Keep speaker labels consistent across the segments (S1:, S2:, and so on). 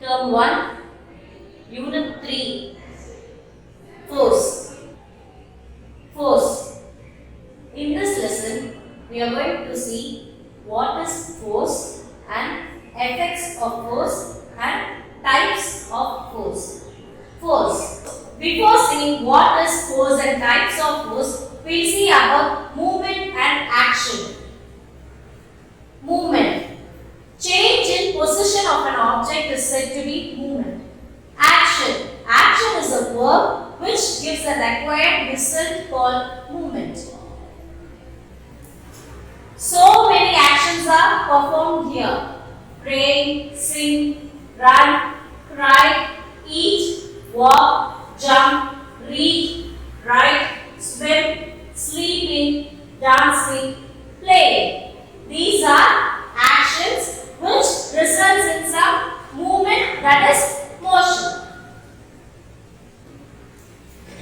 S1: Term 1, Unit 3, Force. Force. In this lesson, we are going to see what is force and effects of force and types of force. Force. Before seeing what is force and types of force, we will see about movement and action. Movement. Change in position of an object is said to be movement. Action. Action is a verb which gives a required result called movement. So many actions are performed here. Pray, sing, run, cry, eat, walk, jump, read, write, swim, sleeping, dancing, play. These are actions which results in some movement, that is motion.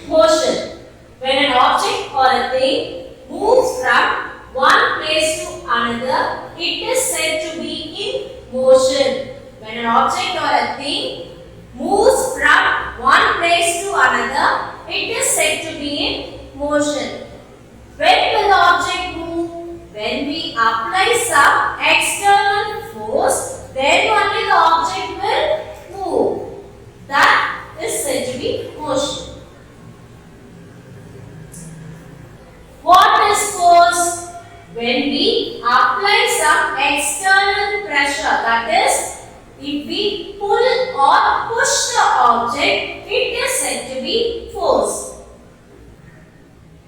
S1: Motion. When an object or a thing moves from one place to another, it is said to be in motion. When an object or a thing moves from one place to another, it is said to be in motion. When will the object move? When we apply some external force, then only the object will move. That is said to be motion. What is force? When we apply some external pressure, that is, if we pull or push the object, it is said to be force.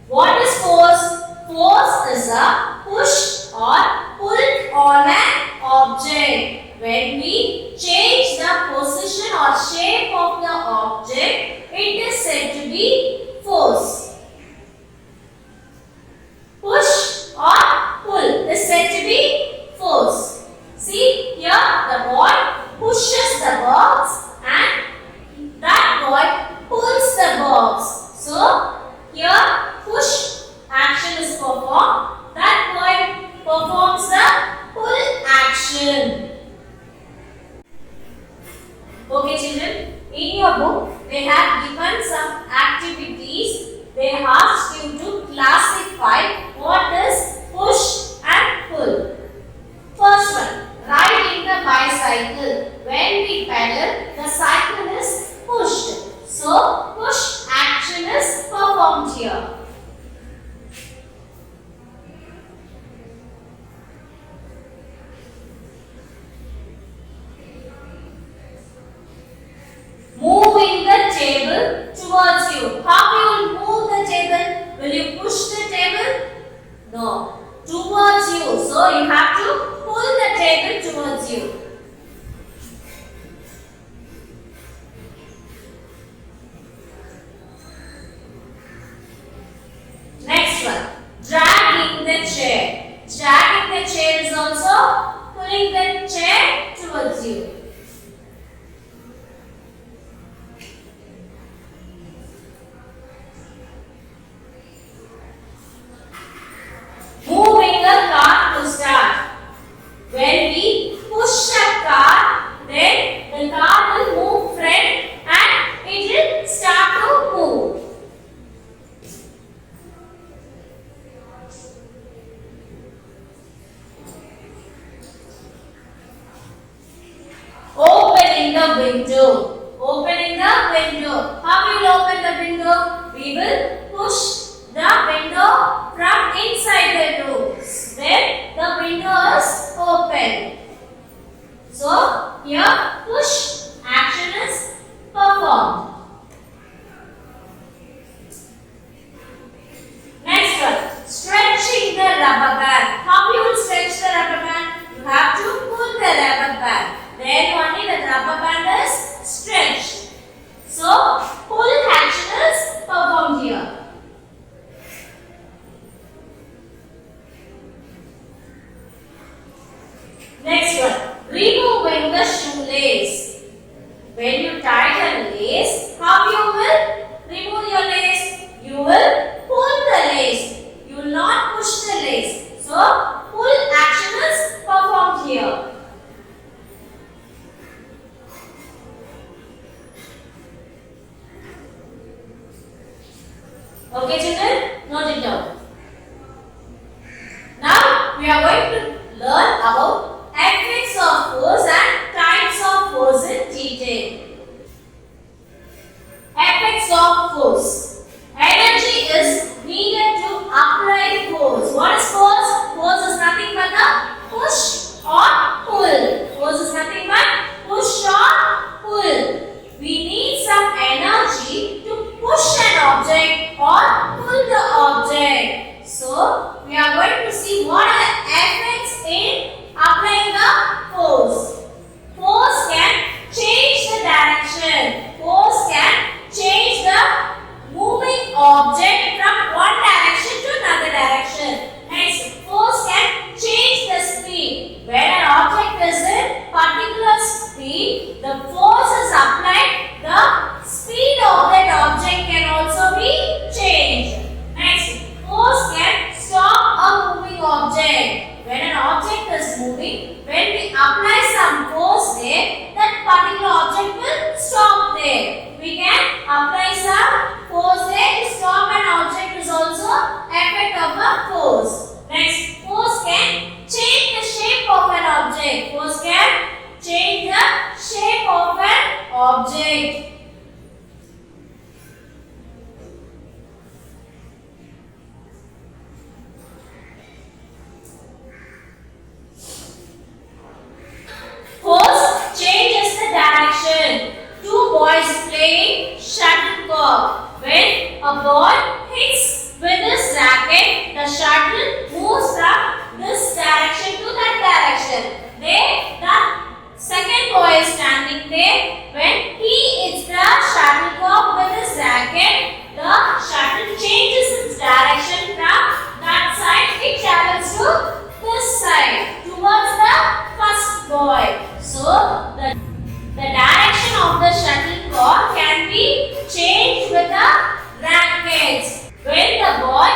S1: What is force? Force is a push or pull on an object. When we change the position or shape of the object, it is said to be force. Push or pull is said to be force. See here, the boy pushes the box and that boy pulls the box. So here push action is performed. That boy performs the pull action. Okay children, in your book they have given some activities. They asked you to classify what is push and pull. First one, riding the bicycle. When we pedal, the cycle is pushed. So, push action is performed here. Moving the table towards you. How you will move the table? Will you push the table? No. Towards you. So, you have to pull the table towards you. Next one. Dragging the chair. Dragging the chair is also pulling the chair towards you. Moving a car to start. When we push a car, then the car will move front and it will start to move. Opening the window. Opening the window. How we will open the window? We will push the window from inside the door. Then the window is open. So here push action is performed. Next one, stretching the rubber band. How you will stretch the rubber band? You have to pull the rubber band. Then only the rubber band is stretched. So pull action is performed here. Next one, removing the shoelace. When you tie the lace, how you will remove your lace? You will pull the lace. You will not push the lace. So, pull action is performed here. Okay children, note it down. Now we are going to learn about effects of force and types of force in detail. Effects of force. Energy is needed to apply force. What is force? Force is nothing but the push or pull. Force is nothing but push or pull. We need some energy to push an object or pull the object. So, we are going to see what are the effects in applying the force. Force can change the direction. Force can change the moving object from one direction to another direction. Next, force can change the speed. When an object is in particular speed, the force is applied. The speed of that object can also be changed. Next, force can stop a moving object. When an object is moving, when we apply some force there, that particular object will stop there. We can apply some force there to stop an object is also effect of a force. Next, force can change the shape of an object. Force can change the shape of an object. Force changes the direction. Two boys playing shuttlecock. When a ball hits with this racket, the shuttle moves from this direction to that direction. The second boy is standing there. When he hits the shuttlecock with his racket, the shuttle changes its direction from that side. It travels to this side towards the first boy. So, the direction of the shuttlecock can be changed with the rackets. When the boy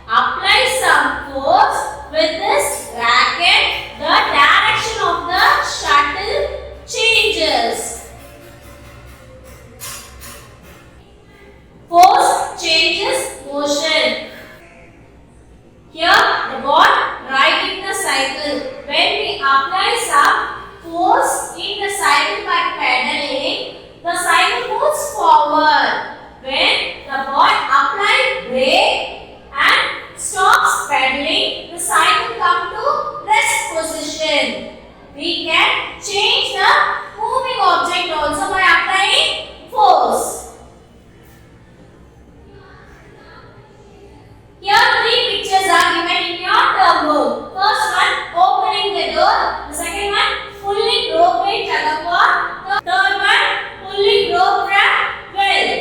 S1: applies some force with this racket, the direction of the shuttle changes. Force changes motion. Here, the boy riding the cycle. When we apply some force in the cycle by pedaling, the cycle moves forward. When the boy applies brake and stops pedaling, the cycle comes to rest position. We can change the moving object also by applying force. Here three pictures are given in your term book. First one, opening the door. The second one, pulling rope by tug of war. The third one, pulling rope from well.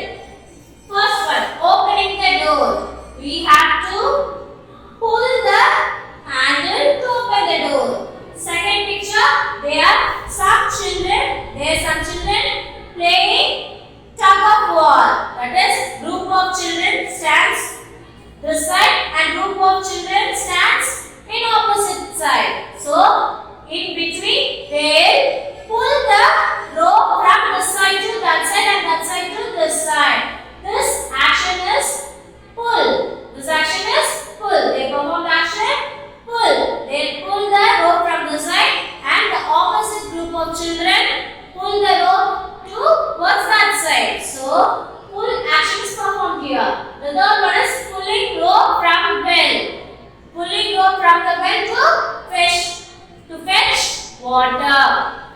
S1: First one, opening the door. We have to pull the handle to open the door. Second picture, there are some children playing tug of war. That is, group of children stands this side and group of children stands in opposite side. So, in between they pull the rope from this side to that side and that side to this side. This action is pull. This action is pull. They perform the action pull. They pull the rope from the side and the opposite group of children pull the rope towards that side. So, pull action is performed here. The third one is pulling rope from well. Pulling rope from the well to fetch water.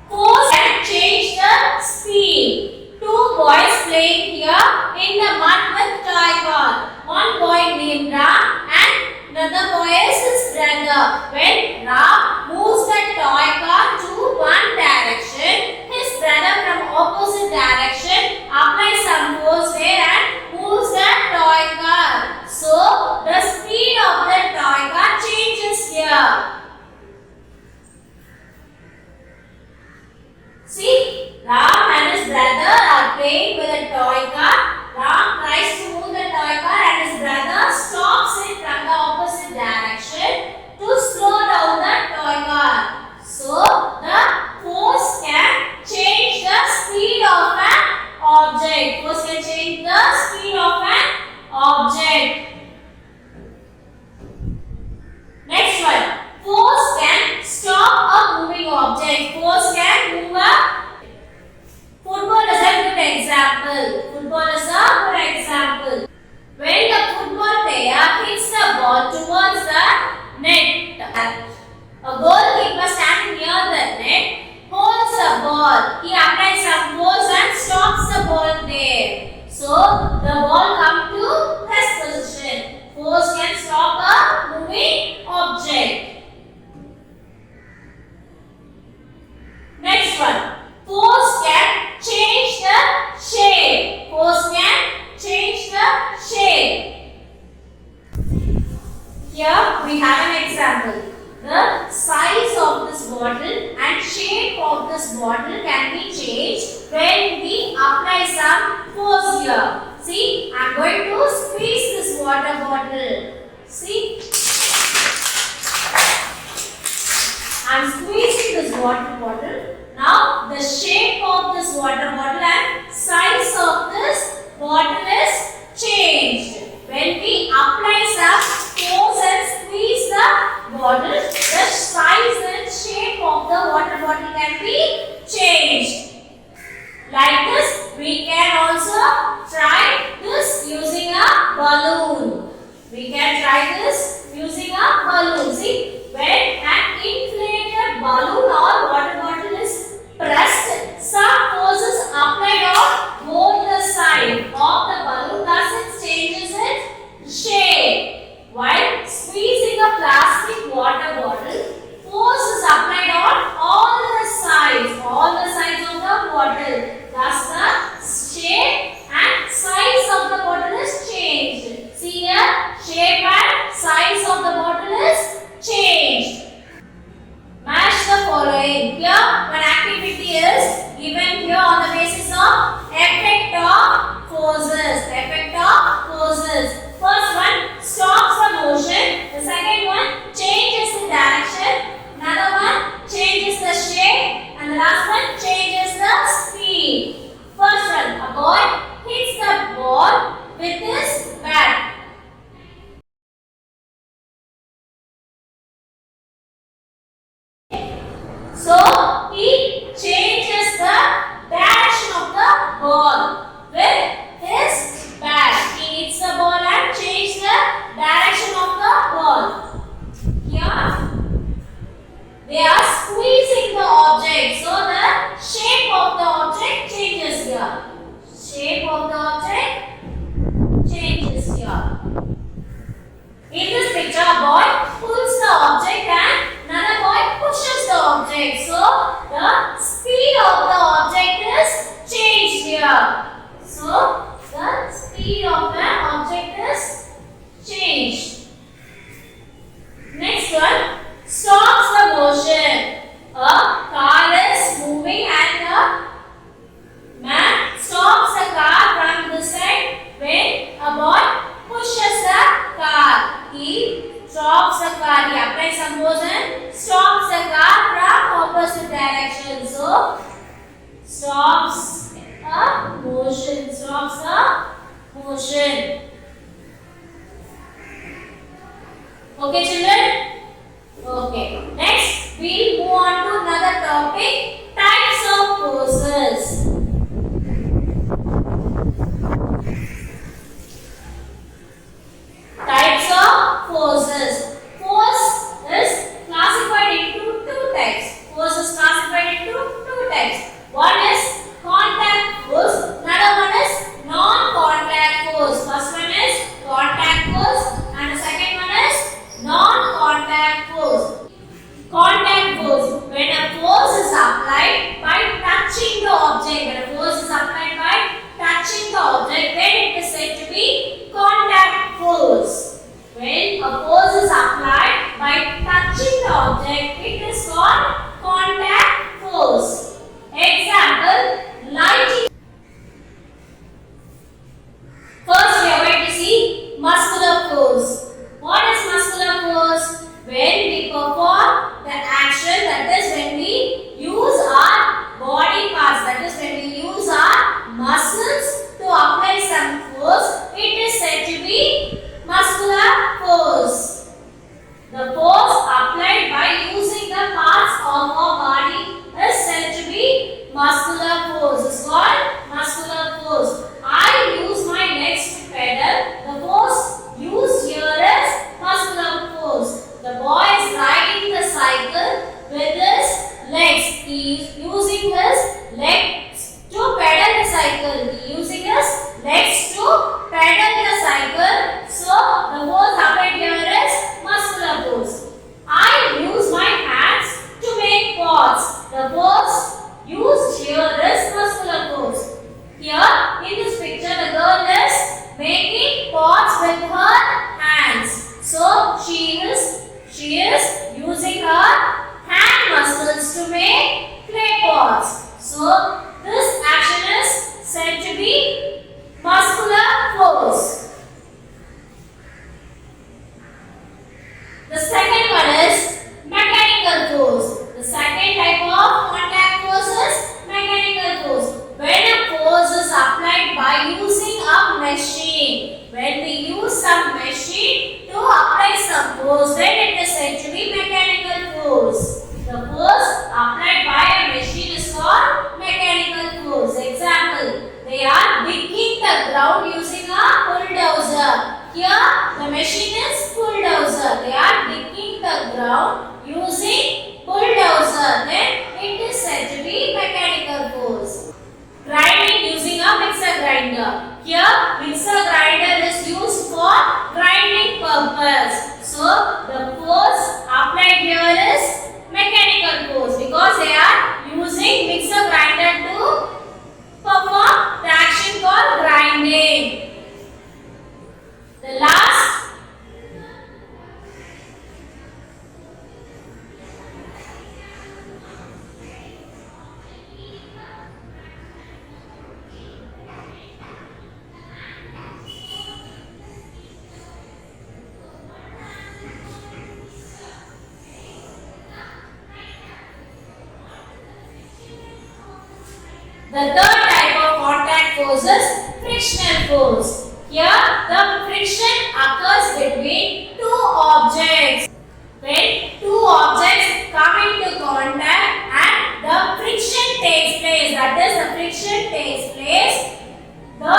S1: Force can change the speed. Two boys playing here in the mud with toy car. One boy named Ram and another boy is his brother. When Ram moves the toy car to one direction, his brother from opposite direction applies some force there and moves the toy car. So, the speed of the toy car changes here. See, Ram and his brother are playing with a toy car. Ram tries to move the toy car and his brother stops it from the opposite direction to slow down the toy car. So, the and shape of this bottle can be changed when we apply some force here. See, I am going to squeeze this water bottle. See, I am squeezing this water bottle. Now, the shape of this water bottle and size of this bottle is changed. When we apply some force and squeeze the bottle, the size and shape of the water bottle can be changed. Like this, we can also try this using a balloon. We can try this using a balloon. See, when an inflated balloon or water bottle is pressed, some force is applied on both the sides of the balloon, thus it changes its shape. While squeezing a plastic water bottle, force is applied on all the sides of the bottle. Thus the shape and size of the bottle is changed. See here, shape and size of the bottle is changed. Match the following. Here one activity is given here on the basis of effect of forces. Effect of forces. First one stops the motion. The second one changes the direction. Another one changes the shape. And the last one changes the speed. First one, a boy hits the ball with his bat. So, he changes the direction of the ball with his bat. He hits the ball and changes the direction of the ball. Here, they are squeezing the object. So, the shape of the object changes here. Shape of the object changes here. In this picture, a boy pulls the object and another boy pushes the object. So, the speed of the object is changed here. So, the speed of the object is changed. Next one, stops the motion. A car is moving and the man stops the car from this side when a boy pushes the car. He stops the car. He applies some force and stops the car from opposite direction. So, stops a motion. Stops a motion. Okay, children? Okay. Next, we'll move on to another topic. Types of forces. Types of forces. Force is classified into two types. Force is classified into two types. One is contact force, another one is non-contact force. First one is contact force and the second one is non-contact force. Contact force, when a force is applied by touching the object. When a force is applied by touching the object, then it is said to be contact force. When a force is applied by touching the object, it is called contact force. Example, lighting. First, we are going to see muscular force. What is muscular force? When we perform the action, that is when we use our body parts, that is when we use our muscles to apply some force, it is said to be muscular force. The force applied by using the parts of our body is said to be muscular force. It's called muscular force. I use my legs to pedal. The force used here is muscular force. The boy is riding the cycle with his legs. He is using his legs to pedal the cycle. He is using his legs to pedal the cycle. So, the force applied here is muscular force. I use my hands to make pots. The force used here is muscular force. Here, in this picture, the girl is making pots with her hands. So, she is using her hand muscles to make So this action is said to be muscular force. The second one is mechanical force. The second type of contact force is mechanical force. When a force is applied by using a machine. When we use some machine to apply some force, then it is said to be mechanical force. The force applied by a machine is called mechanical force. Example, they are digging the ground using a bulldozer. Here the machine is bulldozer. They are digging the ground using bulldozer. Then it is said to be mechanical force. Grinding using a mixer grinder. Here mixer grinder is used for grinding purpose. So the force applied here is mechanical force because they are using mixer grinder to perform the action called grinding. The last The third type of contact force is frictional force. Here, the friction occurs between two objects. When two objects come into contact and the friction takes place, that is, the friction takes place, the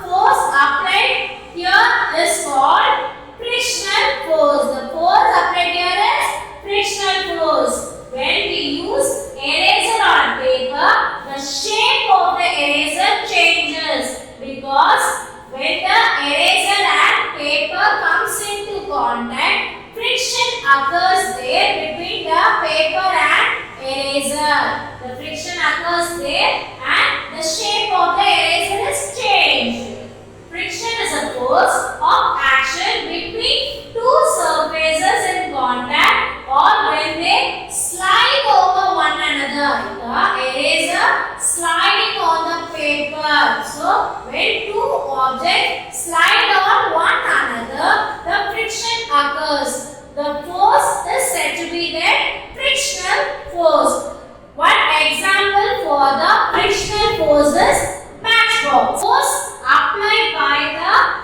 S1: force applied here is called frictional force. The force applied here is frictional force. When we use eraser on paper, the shape of the eraser changes because when the eraser and paper comes into contact, friction occurs there between the paper and eraser. The friction occurs there and the shape of the eraser is changed. Friction is a force of action between two surfaces in contact or when they slide over one another. The eraser sliding on the paper. So, when two objects slide on one another, the friction occurs. The force is said to be the frictional force. One example for the frictional force is matchbox. Force applied by the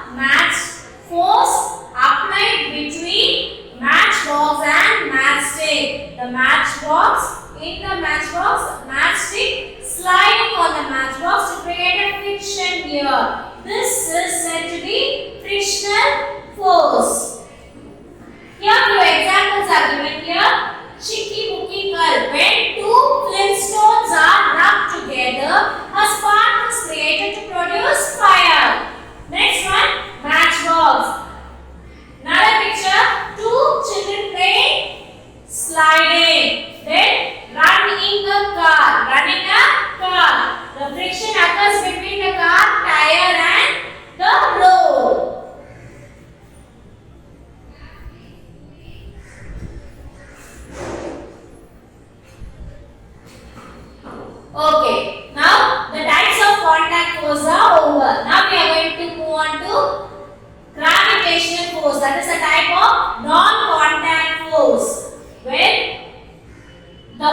S1: force applied between matchbox and matchstick. The matchbox, in the matchbox, matchstick sliding on the matchbox to create a friction here. This is said to be frictional force. Here few examples are given here. Chicky Bookie Curl. When two flintstones are rubbed together, a spark is created to produce fire. Next one, matchbox. Another picture, two children playing sliding. Then running a car. Running a car. The friction occurs between the car tire and the road. Okay, now the types of contact force are over. Now we are going to move on to gravitational force. That is a type of non-contact force. When the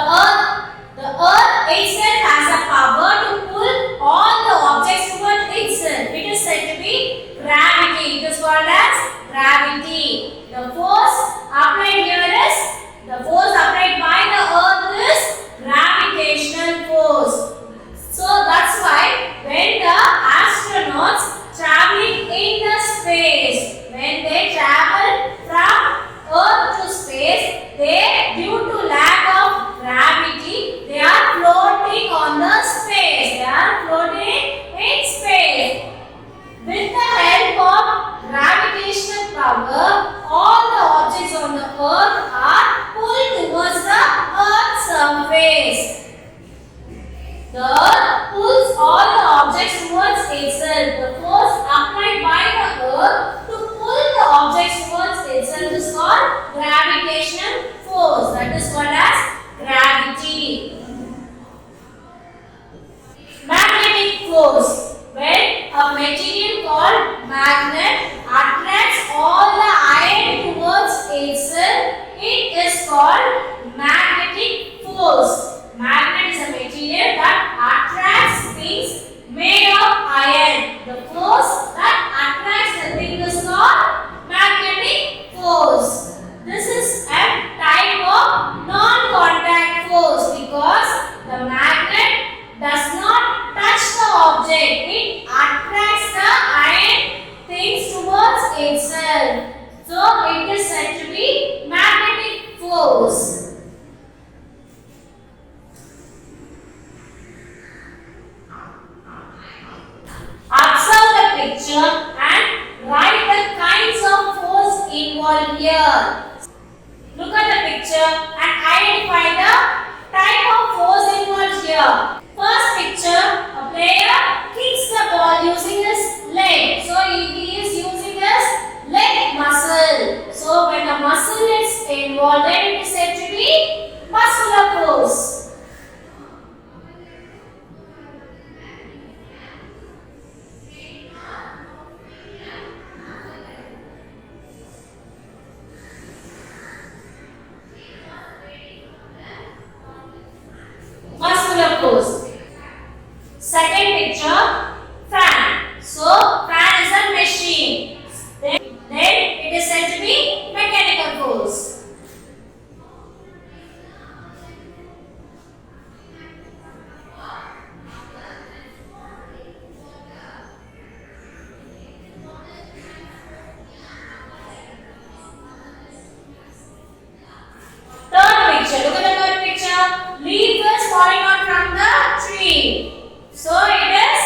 S1: earth itself has a power to pull all the objects towards itself. It is said to be gravity. It is called as gravity. The force applied here is, the force applied by the earth is gravitational force. So that's why when the astronauts traveling in the space, when they travel from earth to space, they, due to lack of gravity, they are floating on the space. They are floating in space. With the help of gravitational power, all the objects on the earth are pulled towards the earth's surface. The earth pulls all the objects towards itself. The force applied by the earth to pull the objects towards itself is called gravitational force. That is called as gravity. involved, then it is said to be muscular pose. Muscular pose. Second picture, fan. So fan is a machine. Then it is said to be mechanical pose. Third picture, look at the third picture. Leaf is falling out from the tree. So it is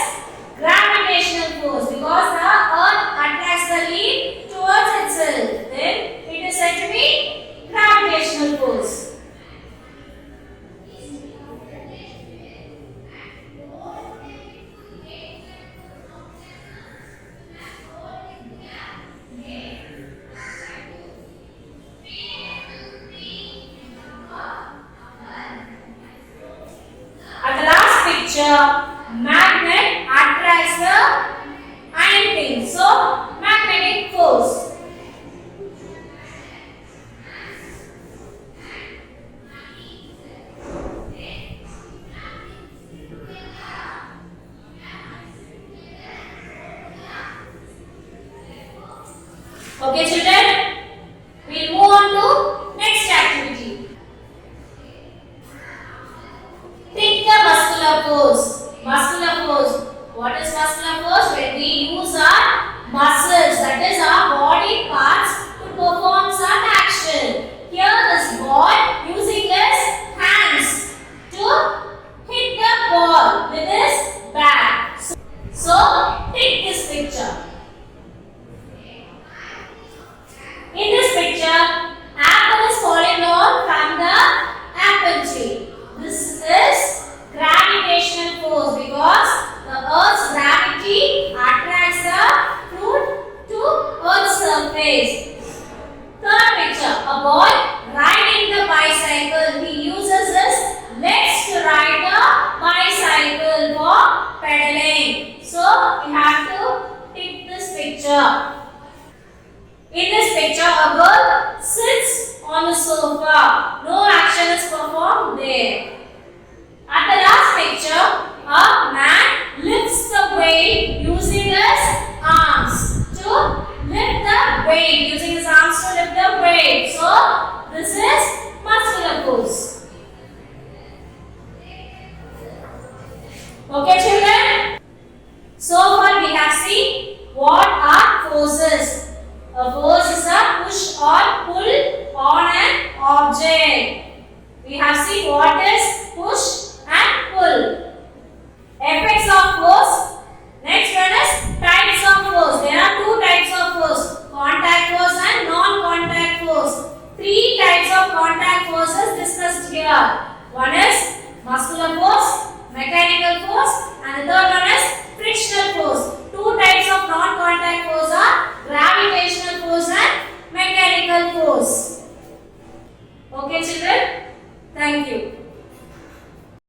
S1: gravitational force because the earth attracts the leaf towards itself. Then it is said to be gravitational force. At the last picture, magnet attracts the iron thing. So magnetic force. Okay, children, we'll move on to next activity. Take the muscular pose. Muscular pose. What is muscular pose? When we use our muscles, that is our body parts, to perform some action. Here, this boy using his hands to hit the ball with his bat. So take this picture. In this picture, apple is falling down from the apple tree. This is gravitational force because the earth's gravity attracts the fruit to earth's surface. Third picture, a boy riding the bicycle. He uses his legs to ride the bicycle for pedaling. So we have to take this picture. In this picture, a girl sits on the sofa. No action is performed there. At the last picture, a man lifts the weight using his arms to lift the weight. Using his arms to lift the weight. So, this is muscular pose. Okay,